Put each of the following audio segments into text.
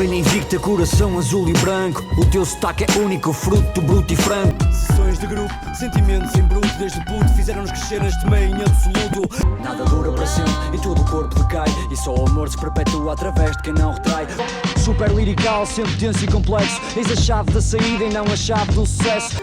Veia invicta, coração azul e branco. O teu sotaque é único, fruto bruto e franco. Sessões de grupo, sentimentos em bruto. Desde puto fizeram-nos crescer neste meio em absoluto. Nada dura para sempre e todo o corpo decai. E só o amor se perpetua através de quem não retrai. Super lirical, sempre tenso e complexo. Eis a chave da saída e não a chave do sucesso.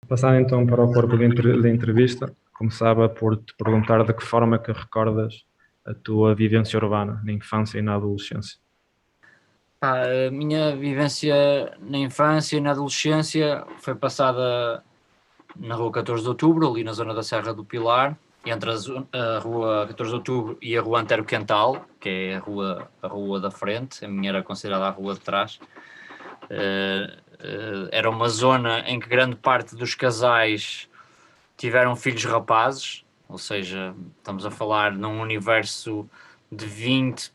Passando então para o corpo da entrevista, começava por te perguntar de que forma é que recordas a tua vivência urbana na infância e na adolescência. A minha vivência na infância e na adolescência foi passada na rua 14 de Outubro, ali na zona da Serra do Pilar, entre a rua 14 de Outubro e a rua Antero Quental, que é a rua da frente. A minha era considerada a rua de trás. Era uma zona em que grande parte dos casais tiveram filhos rapazes, ou seja, estamos a falar num universo de 20,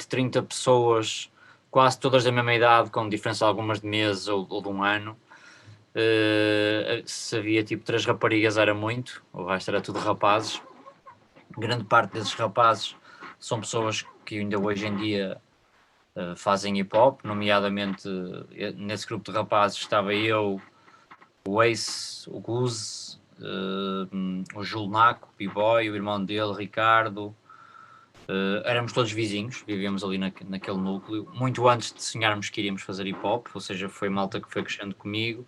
30 pessoas, quase todas da mesma idade, com diferença algumas de meses ou de um ano. Se havia tipo 3 raparigas era muito, o resto era tudo rapazes. Grande parte desses rapazes são pessoas que ainda hoje em dia fazem hip hop, nomeadamente nesse grupo de rapazes estava eu, o Ace, o Guz, o Julnaco, o B-Boy, o irmão dele, Ricardo. Éramos todos vizinhos, vivíamos ali naquele núcleo, muito antes de sonharmos que iríamos fazer hip hop, ou seja, foi malta que foi crescendo comigo.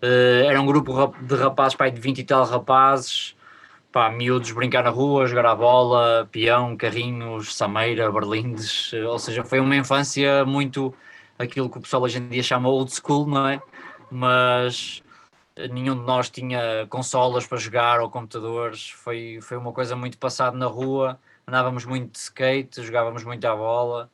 Era um grupo de rapazes, pai, de 20 e tal rapazes, pá, miúdos brincar na rua, jogar à bola, peão, carrinhos, sameira, berlindes, ou seja, foi uma infância muito aquilo que o pessoal hoje em dia chama old school, não é? Mas nenhum de nós tinha consolas para jogar ou computadores, foi uma coisa muito passada na rua, andávamos muito de skate, jogávamos muito à bola,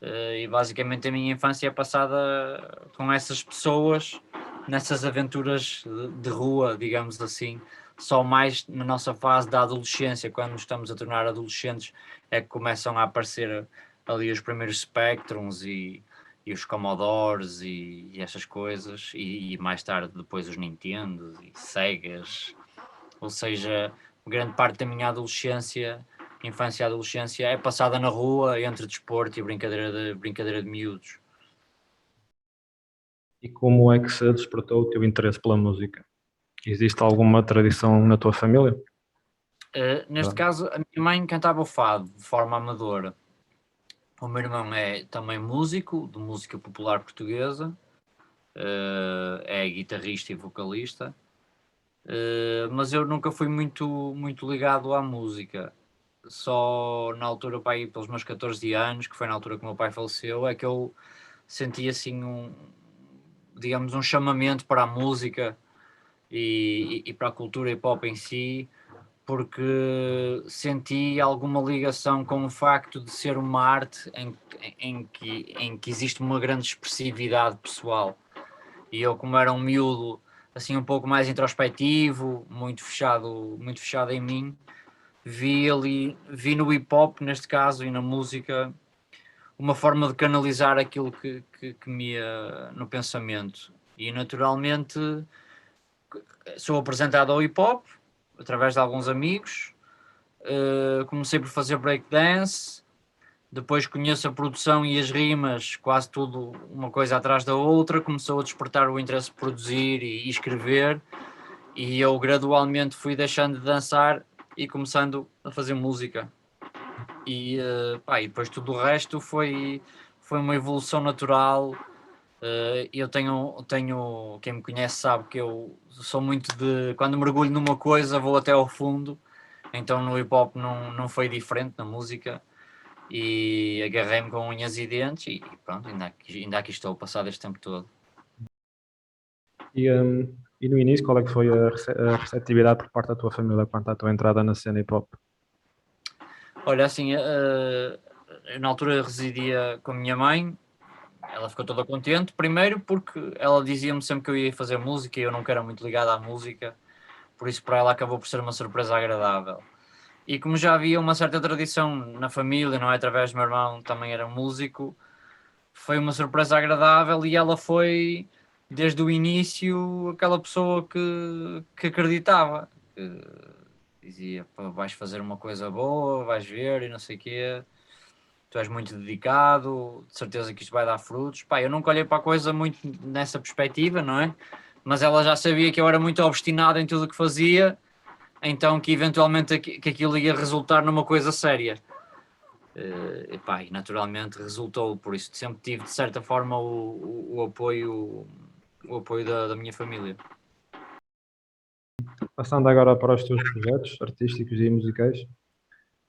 e basicamente a minha infância é passada com essas pessoas, nessas aventuras de rua, digamos assim. Só mais na nossa fase da adolescência, quando nos estamos a tornar adolescentes, é que começam a aparecer ali os primeiros Spectrums e os Commodores e essas coisas, e mais tarde depois os Nintendos e Segas. Ou seja, grande parte da minha adolescência, infância e adolescência, é passada na rua entre desporto e brincadeira de miúdos. E como é que se despertou o teu interesse pela música? Existe alguma tradição na tua família? Neste caso, a minha mãe cantava o fado de forma amadora. O meu irmão é também músico, de música popular portuguesa, é guitarrista e vocalista, mas eu nunca fui muito ligado à música. Só na altura, pai, pelos meus 14 anos, que foi na altura que o meu pai faleceu, é que eu senti assim digamos, um chamamento para a música e para a cultura hip hop em si, porque senti alguma ligação com o facto de ser uma arte em que existe uma grande expressividade pessoal. E eu, como era um miúdo assim um pouco mais introspectivo, muito fechado em mim, vi no hip hop, neste caso, e na música, uma forma de canalizar aquilo que me ia no pensamento. E naturalmente sou apresentado ao hip hop através de alguns amigos. Comecei por fazer breakdance, depois conheço a produção e as rimas, quase tudo uma coisa atrás da outra, começou a despertar o interesse de produzir e escrever, e eu gradualmente fui deixando de dançar e começando a fazer música. E, e depois tudo o resto foi uma evolução natural. Eu tenho, quem me conhece sabe que eu sou muito de, quando mergulho numa coisa vou até ao fundo, então no hip hop não foi diferente, na música, e agarrei-me com unhas e dentes e pronto, ainda aqui estou passado este tempo todo. E no início, qual é que foi a receptividade por parte da tua família quanto à tua entrada na cena hip hop? Olha, assim, eu na altura residia com a minha mãe, ela ficou toda contente, primeiro porque ela dizia-me sempre que eu ia fazer música e eu nunca era muito ligado à música, por isso para ela acabou por ser uma surpresa agradável. E como já havia uma certa tradição na família, não é? Através do meu irmão também era músico, foi uma surpresa agradável e ela foi, desde o início, aquela pessoa que acreditava. Que dizia, "Pá, vais fazer uma coisa boa, vais ver e não sei o quê. Tu és muito dedicado, de certeza que isto vai dar frutos." Pá, eu nunca olhei para a coisa muito nessa perspectiva, não é? Mas ela já sabia que eu era muito obstinado em tudo o que fazia, então que eventualmente que aquilo ia resultar numa coisa séria. E naturalmente resultou, por isso sempre tive de certa forma o apoio da minha família. Passando agora para os teus projetos artísticos e musicais,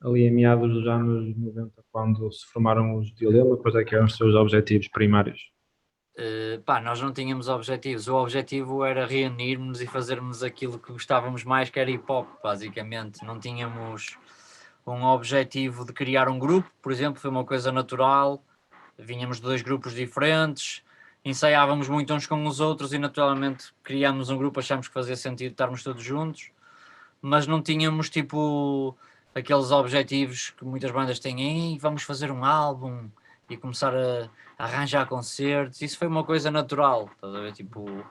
ali em meados dos anos 90, quando se formaram os Dilema, quais é que eram os seus objetivos primários? Nós não tínhamos objetivos, o objetivo era reunirmos e fazermos aquilo que gostávamos mais, que era hip hop, basicamente. Não tínhamos um objetivo de criar um grupo, por exemplo, foi uma coisa natural, vinhamos de dois grupos diferentes, ensaiávamos muito uns com os outros e naturalmente criámos um grupo, achámos que fazia sentido estarmos todos juntos, mas não tínhamos tipo aqueles objetivos que muitas bandas têm: "Ei, vamos fazer um álbum e começar a arranjar concertos." Isso foi uma coisa natural, estás a ver? Tipo,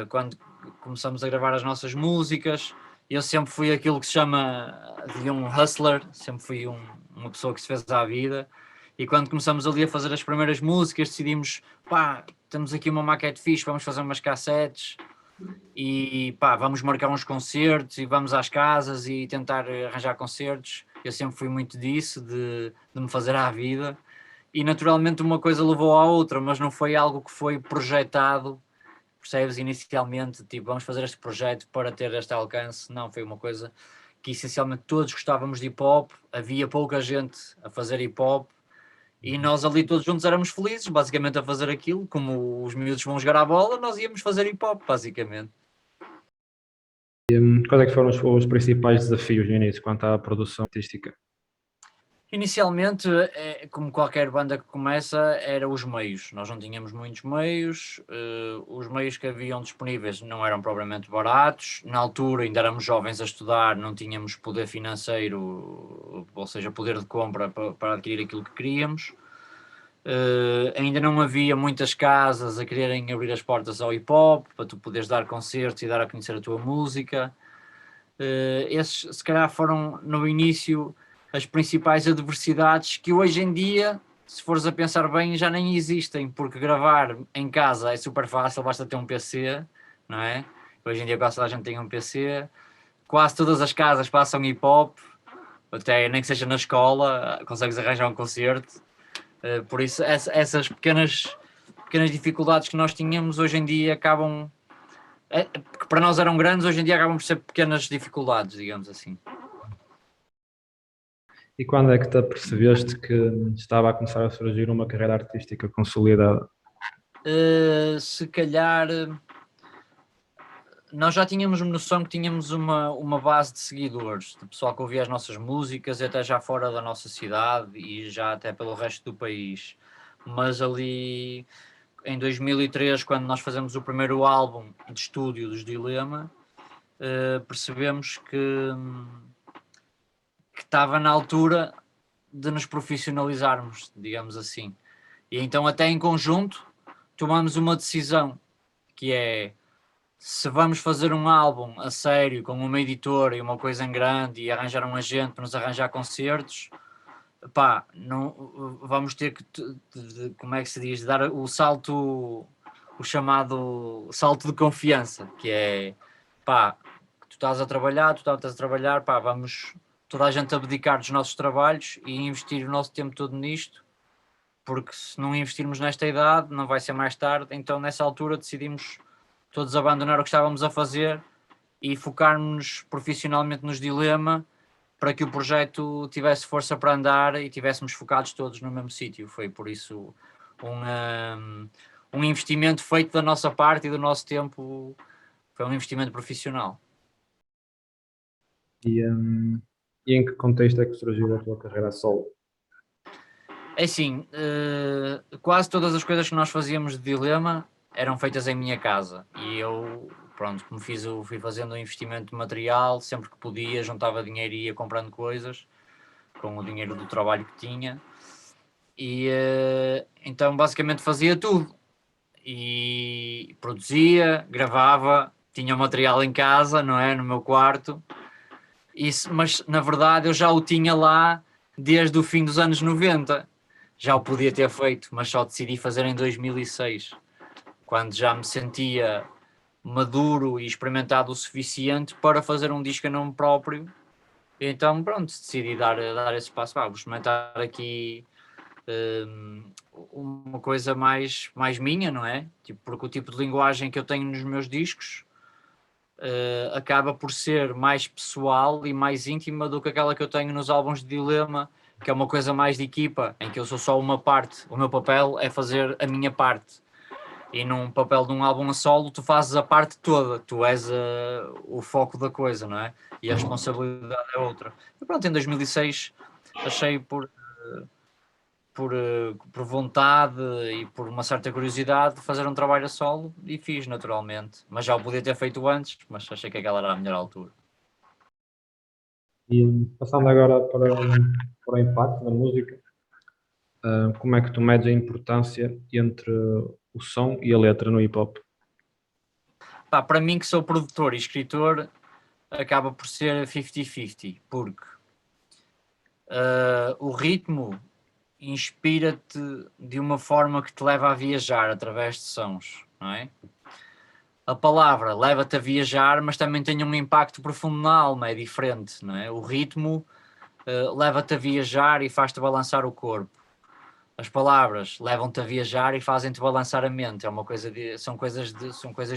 quando começamos a gravar as nossas músicas, eu sempre fui aquilo que se chama de um hustler, sempre fui uma pessoa que se fez à vida. E quando começamos ali a fazer as primeiras músicas, decidimos, pá, temos aqui uma maquete fixe, vamos fazer umas cassetes e pá, vamos marcar uns concertos e vamos às casas e tentar arranjar concertos. Eu sempre fui muito disso, de me fazer à vida. E naturalmente uma coisa levou à outra, mas não foi algo que foi projetado, percebes, inicialmente, tipo, vamos fazer este projeto para ter este alcance. Não, foi uma coisa que essencialmente todos gostávamos de hip hop, havia pouca gente a fazer hip hop e nós ali todos juntos éramos felizes, basicamente a fazer aquilo, como os miúdos vão jogar a bola, nós íamos fazer hip hop, basicamente. Quais é que foram os principais desafios no início quanto à produção artística? Inicialmente, como qualquer banda que começa, era os meios. Nós não tínhamos muitos meios, os meios que haviam disponíveis não eram propriamente baratos. Na altura, ainda éramos jovens a estudar, não tínhamos poder financeiro, ou seja, poder de compra para adquirir aquilo que queríamos. Ainda não havia muitas casas a quererem abrir as portas ao hip hop, para tu poderes dar concertos e dar a conhecer a tua música. Esses, se calhar, foram no início as principais adversidades que hoje em dia, se fores a pensar bem, já nem existem, porque gravar em casa é super fácil, basta ter um PC, não é? Hoje em dia quase toda a gente tem um PC, quase todas as casas passam hip hop, até nem que seja na escola, consegues arranjar um concerto. Por isso essas pequenas dificuldades que nós tínhamos hoje em dia acabam, que para nós eram grandes, hoje em dia acabam por ser pequenas dificuldades, digamos assim. E quando é que te apercebeste que estava a começar a surgir uma carreira artística consolidada? Se calhar nós já tínhamos noção que tínhamos uma base de seguidores, de pessoal que ouvia as nossas músicas, e até já fora da nossa cidade e já até pelo resto do país. Mas ali em 2003, quando nós fazemos o primeiro álbum de estúdio dos Dilema, percebemos que estava na altura de nos profissionalizarmos, digamos assim. E então até em conjunto tomamos uma decisão, que é: se vamos fazer um álbum a sério, com uma editora e uma coisa em grande e arranjar um agente para nos arranjar concertos, pá, não, vamos ter que, como é que se diz, dar o salto, o chamado salto de confiança, que é, pá, tu estás a trabalhar, pá, vamos toda a gente abdicar dos nossos trabalhos e investir o nosso tempo todo nisto, porque se não investirmos nesta idade, não vai ser mais tarde. Então nessa altura decidimos todos abandonar o que estávamos a fazer e focarmos profissionalmente nos Dilema, para que o projeto tivesse força para andar e tivéssemos focados todos no mesmo sítio. Foi por isso um investimento feito da nossa parte e do nosso tempo, foi um investimento profissional. E em que contexto é que surgiu a tua carreira solo? É assim, quase todas as coisas que nós fazíamos de Dilema eram feitas em minha casa e eu, pronto, como fui fazendo um investimento de material, sempre que podia, juntava dinheiro e ia comprando coisas com o dinheiro do trabalho que tinha e então basicamente fazia tudo e produzia, gravava, tinha o material em casa, não é, no meu quarto, mas na verdade eu já o tinha lá desde o fim dos anos 90. Já o podia ter feito, mas só decidi fazer em 2006, quando já me sentia maduro e experimentado o suficiente para fazer um disco a nome próprio. Então, pronto, decidi dar esse passo. Vou experimentar aqui uma coisa mais minha, não é? Tipo, porque o tipo de linguagem que eu tenho nos meus discos acaba por ser mais pessoal e mais íntima do que aquela que eu tenho nos álbuns de Dilema, que é uma coisa mais de equipa, em que eu sou só uma parte. O meu papel é fazer a minha parte. E num papel de um álbum a solo, tu fazes a parte toda, tu és o foco da coisa, não é? E a responsabilidade é outra. E pronto, em 2006 achei por vontade e por uma certa curiosidade de fazer um trabalho a solo e fiz naturalmente. Mas já o podia ter feito antes, mas achei que aquela era a melhor altura. E passando agora para o impacto na música, como é que tu medes a importância entre o som e a letra no hip hop? Pá, para mim que sou produtor e escritor, acaba por ser 50-50, porque o ritmo inspira-te de uma forma que te leva a viajar através de sons, não é? A palavra leva-te a viajar, mas também tem um impacto profundo na alma, é diferente, não é? O ritmo leva-te a viajar e faz-te balançar o corpo. As palavras levam-te a viajar e fazem-te balançar a mente. É uma coisa são coisas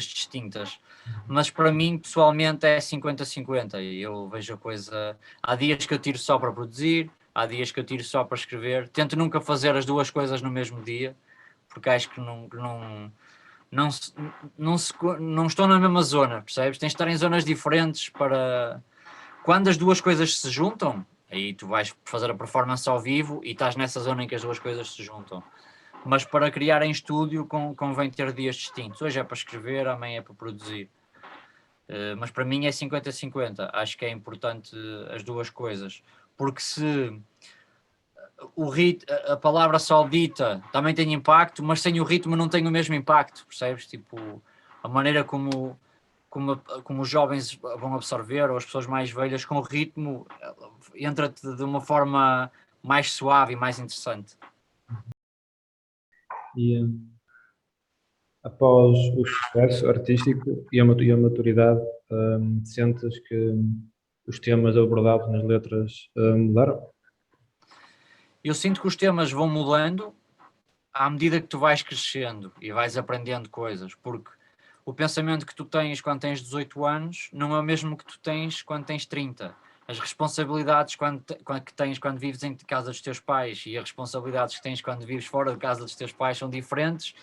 distintas. Mas para mim, pessoalmente, é 50-50. Eu vejo a coisa. Há dias que eu tiro só para produzir, há dias que eu tiro só para escrever. Tento nunca fazer as duas coisas no mesmo dia, porque acho que não, não estou na mesma zona, percebes? Tens de estar em zonas diferentes para. Quando as duas coisas se juntam, aí tu vais fazer a performance ao vivo e estás nessa zona em que as duas coisas se juntam. Mas para criar em estúdio convém ter dias distintos. Hoje é para escrever, amanhã é para produzir. Mas para mim é 50-50. Acho que é importante as duas coisas. Porque se a palavra só dita também tem impacto, mas sem o ritmo não tem o mesmo impacto, percebes? Tipo, a maneira como os jovens vão absorver, ou as pessoas mais velhas, com o ritmo, entra-te de uma forma mais suave e mais interessante. E após o sucesso artístico e a maturidade, sentes que os temas abordados nas letras mudaram? Eu sinto que os temas vão mudando à medida que tu vais crescendo e vais aprendendo coisas, porque o pensamento que tu tens quando tens 18 anos não é o mesmo que tu tens quando tens 30. As responsabilidades que tens quando vives em casa dos teus pais e as responsabilidades que tens quando vives fora de casa dos teus pais são diferentes.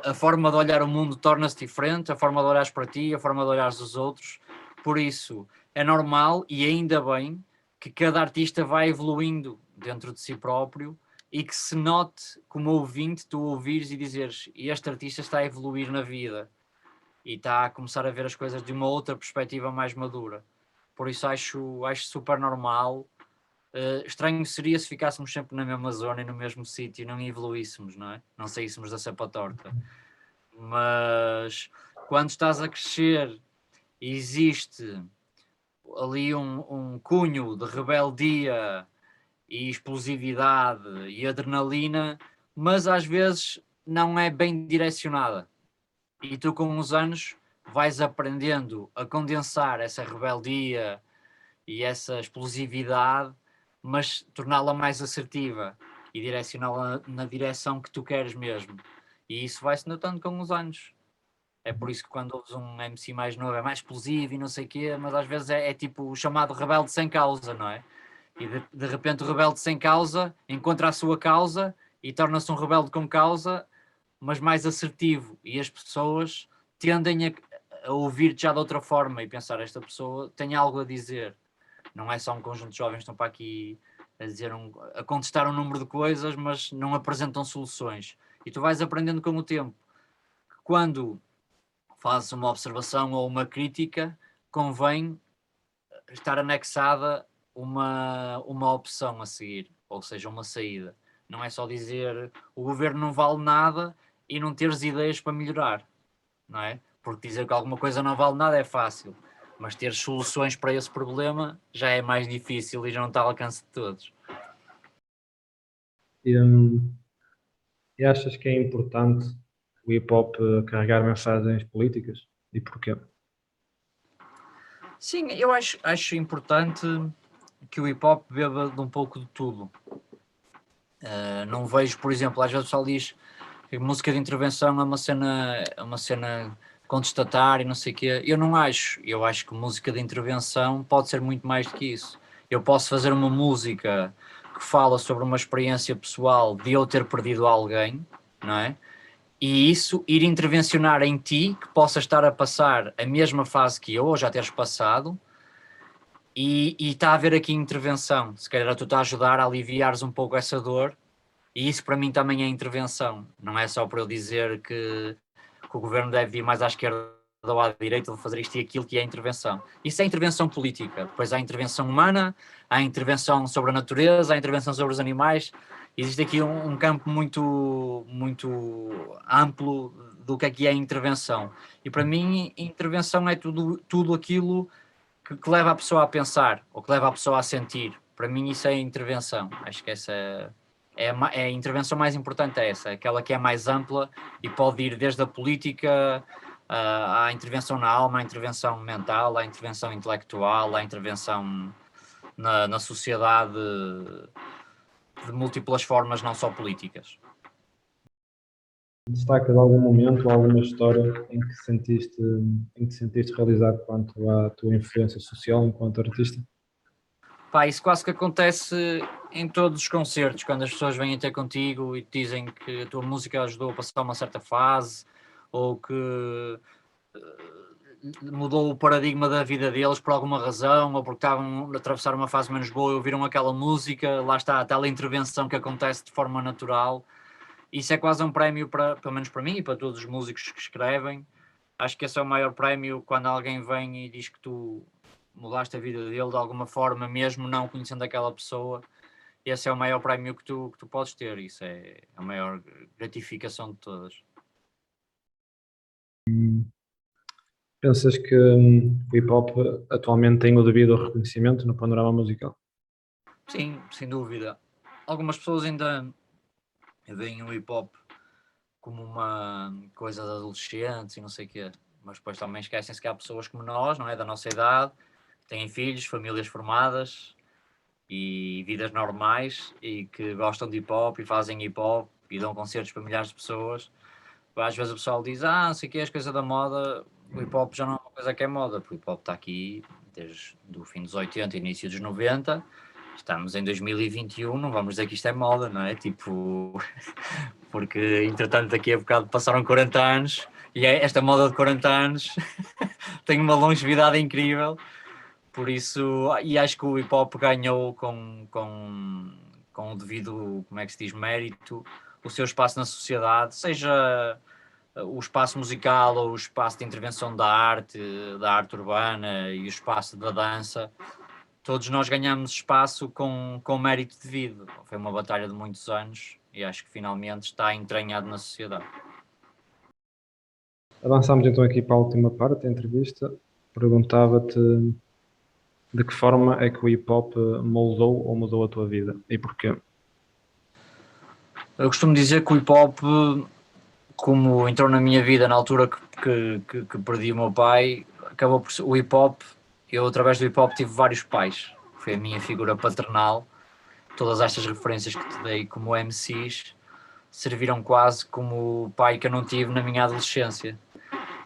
A forma de olhar o mundo torna-se diferente, a forma de olhares para ti, a forma de olhares os outros. Por isso, é normal e ainda bem que cada artista vai evoluindo dentro de si próprio e que se note como ouvinte, tu ouvires e dizeres: este artista está a evoluir na vida e está a começar a ver as coisas de uma outra perspectiva mais madura. Por isso acho super normal. Estranho seria se ficássemos sempre na mesma zona e no mesmo sítio e não evoluíssemos, não é? Não saíssemos da cepa torta. Mas quando estás a crescer, existe ali um cunho de rebeldia e explosividade e adrenalina, mas às vezes não é bem direcionada. E tu, com os anos, vais aprendendo a condensar essa rebeldia e essa explosividade, mas torná-la mais assertiva e direcioná-la na direção que tu queres mesmo. E isso vai-se notando com os anos. É por isso que quando ouves um MC mais novo é mais explosivo e não sei o quê, mas às vezes é tipo o chamado rebelde sem causa, não é? E de repente o rebelde sem causa encontra a sua causa e torna-se um rebelde com causa, mas mais assertivo. E as pessoas tendem a ouvir-te já de outra forma e pensar: esta pessoa tem algo a dizer. Não é só um conjunto de jovens que estão para aqui a dizer a contestar um número de coisas, mas não apresentam soluções. E tu vais aprendendo com o tempo que quando fazes uma observação ou uma crítica, convém estar anexada uma opção a seguir, ou seja, uma saída. Não é só dizer o governo não vale nada e não teres ideias para melhorar, não é? Porque dizer que alguma coisa não vale nada é fácil, mas ter soluções para esse problema já é mais difícil e já não está ao alcance de todos. E achas que é importante o hip hop carregar mensagens políticas? E porquê? Sim, eu acho importante que o hip hop beba de um pouco de tudo. Não vejo, por exemplo, às vezes o pessoal diz que música de intervenção é uma cena contestatária e não sei o quê. Eu não acho. Eu acho que música de intervenção pode ser muito mais do que isso. Eu posso fazer uma música que fala sobre uma experiência pessoal de eu ter perdido alguém, não é? E isso ir intervencionar em ti, que possa estar a passar a mesma fase que eu, ou já teres passado, e está a haver aqui intervenção. Se calhar tu está a ajudar a aliviares um pouco essa dor, e isso para mim também é intervenção. Não é só para eu dizer que o governo deve vir mais à esquerda ou à direita de fazer isto e aquilo, que é intervenção. Isso é intervenção política. Depois há intervenção humana, há intervenção sobre a natureza, há intervenção sobre os animais. Existe aqui um campo muito, muito amplo do que é intervenção. E para mim, intervenção é tudo aquilo que leva a pessoa a pensar, ou que leva a pessoa a sentir. Para mim isso é intervenção. Acho que essa é a intervenção mais importante, é essa, aquela que é mais ampla e pode ir desde a política à intervenção na alma, à intervenção mental, à intervenção intelectual, à intervenção na sociedade de múltiplas formas, não só políticas. Destacas algum momento, alguma história em que te sentiste realizado quanto à tua influência social enquanto artista? Pá, isso quase que acontece em todos os concertos, quando as pessoas vêm ter contigo e te dizem que a tua música ajudou a passar uma certa fase, ou que mudou o paradigma da vida deles por alguma razão, ou porque estavam a atravessar uma fase menos boa e ouviram aquela música, lá está a teleintervenção que acontece de forma natural. Isso é quase um prémio, pelo menos para mim e para todos os músicos que escrevem. Acho que esse é o maior prémio, quando alguém vem e diz que tu mudaste a vida dele de alguma forma, mesmo não conhecendo aquela pessoa. Esse é o maior prémio que tu podes ter. Isso é a maior gratificação de todas. Pensas que o hip hop atualmente tem o devido reconhecimento no panorama musical? Sim, sem dúvida. Algumas pessoas ainda veem o hip hop como uma coisa de adolescentes e não sei o quê, mas depois também esquecem-se que há pessoas como nós, não é, da nossa idade, que têm filhos, famílias formadas e vidas normais e que gostam de hip hop e fazem hip hop e dão concertos para milhares de pessoas. Às vezes o pessoal diz, não sei o que, as coisas da moda, o hip hop já não é uma coisa que é moda, porque o hip hop está aqui desde o fim dos 80 e início dos 90, estamos em 2021, não vamos dizer que isto é moda, não é? Tipo, porque entretanto daqui a bocado passaram 40 anos e esta moda de 40 anos tem uma longevidade incrível, por isso, e acho que o hip hop ganhou com o devido, como é que se diz, mérito, o seu espaço na sociedade, seja o espaço musical ou o espaço de intervenção da arte urbana e o espaço da dança. Todos nós ganhamos espaço com mérito devido. Foi uma batalha de muitos anos e acho que finalmente está entranhado na sociedade. Avançamos então aqui para a última parte da entrevista. Perguntava-te de que forma é que o hip hop moldou ou mudou a tua vida e porquê? Eu costumo dizer que o hip hop, como entrou na minha vida na altura que perdi o meu pai, acabou por ser o hip hop. Eu, através do hip hop, tive vários pais. Foi a minha figura paternal. Todas estas referências que te dei como MCs serviram quase como o pai que eu não tive na minha adolescência.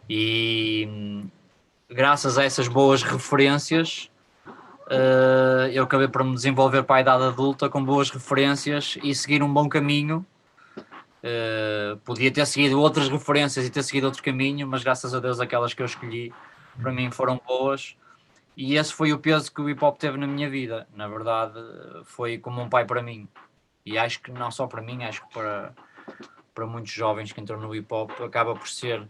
E graças a essas boas referências, eu acabei por me desenvolver para a idade adulta com boas referências e seguir um bom caminho. Podia ter seguido outras referências e ter seguido outro caminho, mas graças a Deus aquelas que eu escolhi para mim foram boas E esse foi o peso que o hip hop teve na minha vida. Na verdade, foi como um pai para mim. E acho que não só para mim, acho que para muitos jovens que entram no hip hop, acaba por ser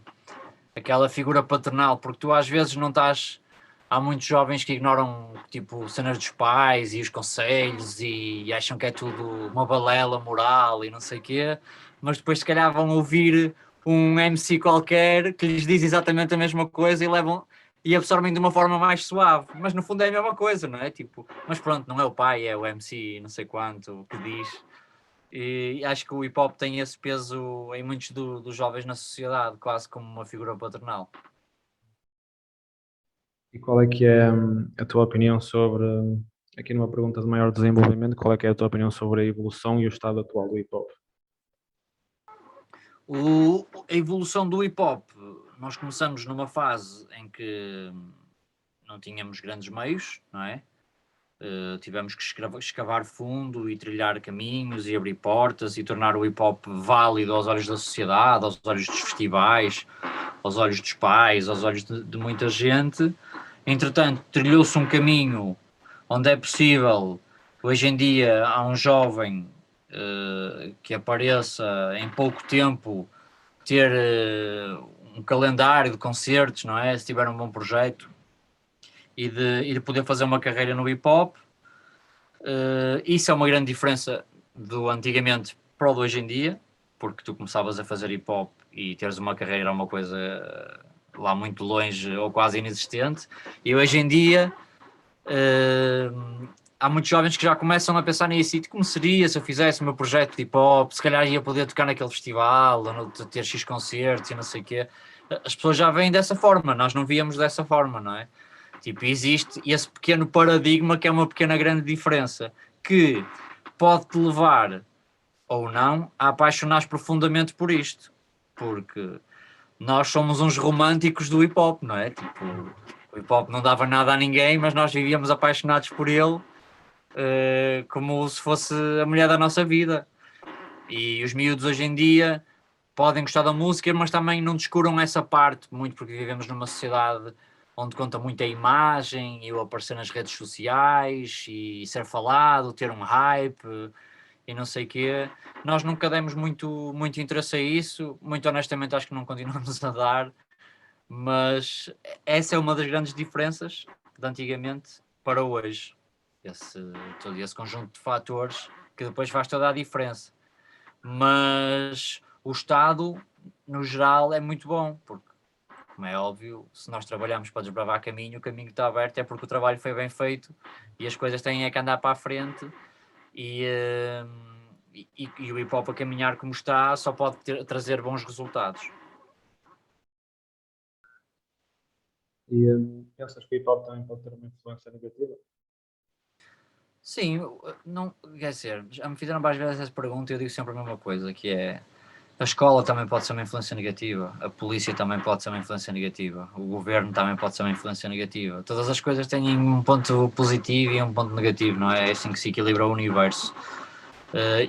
aquela figura paternal, porque tu às vezes não estás. Há muitos jovens que ignoram tipo cenas dos pais e os conselhos e acham que é tudo uma balela moral e não sei o quê, mas depois se calhar vão ouvir um MC qualquer que lhes diz exatamente a mesma coisa e levam e absorvem de uma forma mais suave, mas no fundo é a mesma coisa, não é? Tipo, mas pronto, não é o pai, é o MC não sei quanto que diz. E acho que o hip hop tem esse peso em muitos dos jovens na sociedade, quase como uma figura paternal. E qual é que é a tua opinião sobre, aqui numa pergunta de maior desenvolvimento, qual é que é a tua opinião sobre a evolução e o estado atual do hip hop? A evolução do hip hop, nós começamos numa fase em que não tínhamos grandes meios, não é? Tivemos que escavar fundo e trilhar caminhos e abrir portas e tornar o hip hop válido aos olhos da sociedade, aos olhos dos festivais, aos olhos dos pais, aos olhos de muita gente. Entretanto, trilhou-se um caminho onde é possível, hoje em dia, há um jovem que apareça em pouco tempo ter um calendário de concertos, não é? Se tiver um bom projeto e de poder fazer uma carreira no hip hop. Isso é uma grande diferença do antigamente para o de hoje em dia, porque tu começavas a fazer hip hop e teres uma carreira é uma coisa lá muito longe ou quase inexistente, e hoje em dia há muitos jovens que já começam a pensar nisso, e como seria se eu fizesse o meu projeto de hip hop, se calhar ia poder tocar naquele festival, ou ter X concertos e não sei o quê. As pessoas já vêm dessa forma, nós não víamos dessa forma, não é? Tipo, existe esse pequeno paradigma que é uma pequena grande diferença, que pode-te levar ou não a apaixonar profundamente por isto, porque nós somos uns românticos do hip hop, não é? Tipo, o hip hop não dava nada a ninguém, mas nós vivíamos apaixonados por ele, como se fosse a mulher da nossa vida. E os miúdos hoje em dia podem gostar da música, mas também não descuram essa parte, muito porque vivemos numa sociedade onde conta muito a imagem e o aparecer nas redes sociais e ser falado, ter um hype e não sei o quê. Nós nunca demos muito interesse a isso, muito honestamente acho que não continuamos a dar, mas essa é uma das grandes diferenças de antigamente para hoje. Todo esse conjunto de fatores que depois faz toda a diferença. Mas o Estado, no geral, é muito bom, porque, como é óbvio, se nós trabalhamos para desbravar caminho, o caminho que está aberto é porque o trabalho foi bem feito e as coisas têm é que andar para a frente e o hip hop a caminhar como está só pode trazer bons resultados. E pensas que o hip hop também pode ter uma influência negativa? Sim, não, quer dizer, já me fizeram várias vezes essa pergunta e eu digo sempre a mesma coisa, que é a escola também pode ser uma influência negativa, a polícia também pode ser uma influência negativa, o governo também pode ser uma influência negativa. Todas as coisas têm um ponto positivo e um ponto negativo, não é? É assim que se equilibra o universo.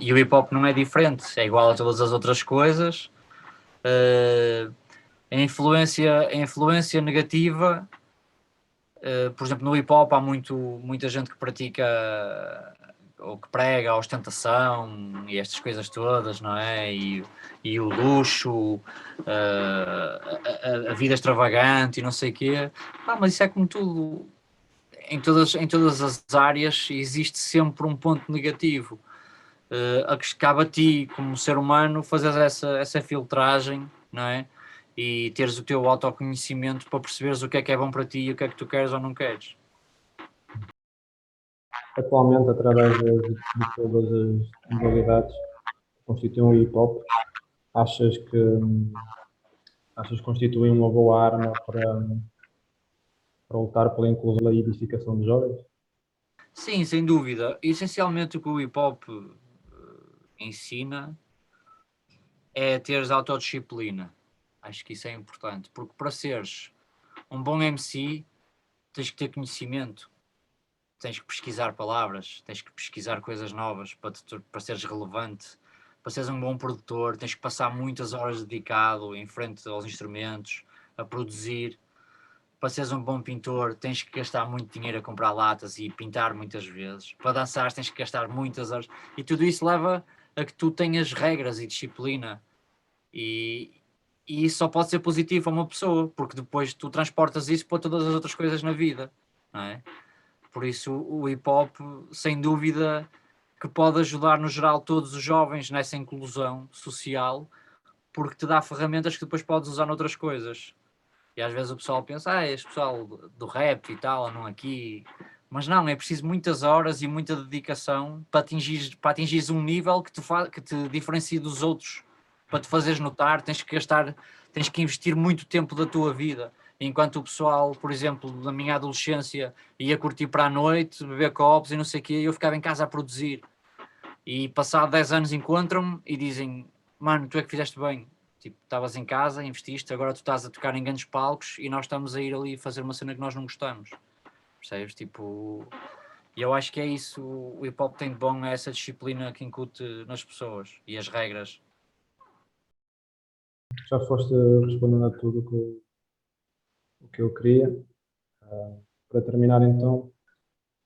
E o hip hop não é diferente, é igual a todas as outras coisas. A influência negativa, por exemplo, no hip hop há muita gente que pratica ou que prega a ostentação e estas coisas todas, não é? E o luxo, a vida extravagante e não sei o quê. Mas isso é como tudo. Em todas as áreas existe sempre um ponto negativo. A que cabe a ti, como ser humano, fazer essa filtragem, não é? E teres o teu autoconhecimento para perceberes o que é bom para ti e o que é que tu queres ou não queres. Atualmente, através de todas as modalidades que constituem o hip hop, achas que constituem uma boa arma para lutar pela inclusão e edificação de jovens? Sim, sem dúvida. Essencialmente o que o hip hop ensina é teres autodisciplina. Acho que isso é importante, porque para seres um bom MC tens que ter conhecimento, tens que pesquisar palavras, tens que pesquisar coisas novas para seres relevante, para seres um bom produtor, tens que passar muitas horas dedicado em frente aos instrumentos, a produzir, para seres um bom pintor tens que gastar muito dinheiro a comprar latas e pintar muitas vezes. Para dançar tens que gastar muitas horas. E tudo isso leva a que tu tenhas regras e disciplina. E isso só pode ser positivo a uma pessoa, porque depois tu transportas isso para todas as outras coisas na vida, não é? Por isso o hip hop, sem dúvida, que pode ajudar no geral todos os jovens nessa inclusão social, porque te dá ferramentas que depois podes usar noutras coisas. E às vezes o pessoal pensa, este pessoal do rap e tal, não aqui. Mas não, é preciso muitas horas e muita dedicação para atingires um nível que te diferencie dos outros. Para te fazeres notar, tens que investir muito tempo da tua vida. Enquanto o pessoal, por exemplo, na minha adolescência, ia curtir para a noite, beber copos e não sei o quê, eu ficava em casa a produzir. E passado 10 anos encontram-me e dizem, mano, tu é que fizeste bem. Tipo, estavas em casa, investiste, agora tu estás a tocar em grandes palcos e nós estamos a ir ali fazer uma cena que nós não gostamos. Percebes? Tipo, e eu acho que é isso, o hip hop tem de bom, é essa disciplina que incute nas pessoas e as regras. Já foste respondendo a tudo o que eu queria. Para terminar, então,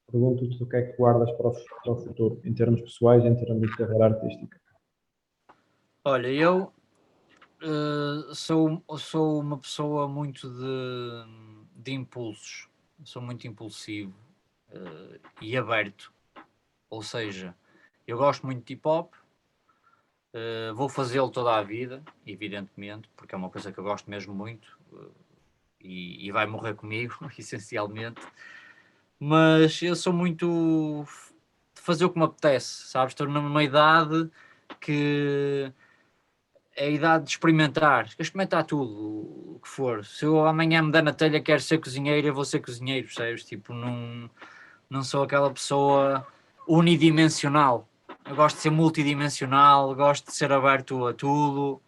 pergunto-te o que é que guardas para o futuro, em termos pessoais e em termos de carreira artística. Olha, eu sou uma pessoa muito de impulsos, sou muito impulsivo e aberto. Ou seja, eu gosto muito de hip hop, vou fazê-lo toda a vida, evidentemente, porque é uma coisa que eu gosto mesmo muito e vai morrer comigo, essencialmente. Mas eu sou muito de fazer o que me apetece, sabes? Estou numa idade que é a idade de experimentar tudo, o que for. Se eu amanhã me der na telha quero ser cozinheiro, eu vou ser cozinheiro, percebes? Tipo, não sou aquela pessoa unidimensional. Eu gosto de ser multidimensional, gosto de ser aberto a tudo,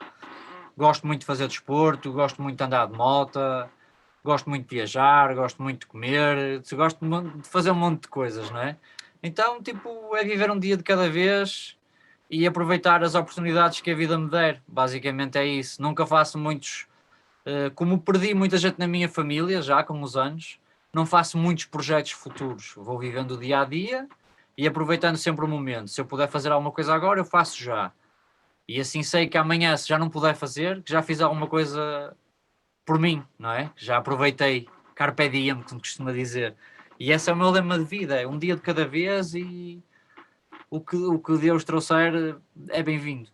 gosto muito de fazer desporto, gosto muito de andar de moto, gosto muito de viajar, gosto muito de comer, gosto de fazer um monte de coisas, não é? Então, tipo, é viver um dia de cada vez e aproveitar as oportunidades que a vida me der. Basicamente é isso. Nunca faço muitos. Como perdi muita gente na minha família já com os anos, não faço muitos projetos futuros. Vou vivendo o dia a dia e aproveitando sempre o momento. Se eu puder fazer alguma coisa agora, eu faço já. E assim sei que amanhã, se já não puder fazer, que já fiz alguma coisa por mim, não é? Já aproveitei. Carpe diem, como costuma dizer. E esse é o meu lema de vida, é um dia de cada vez e o que Deus trouxer é bem-vindo.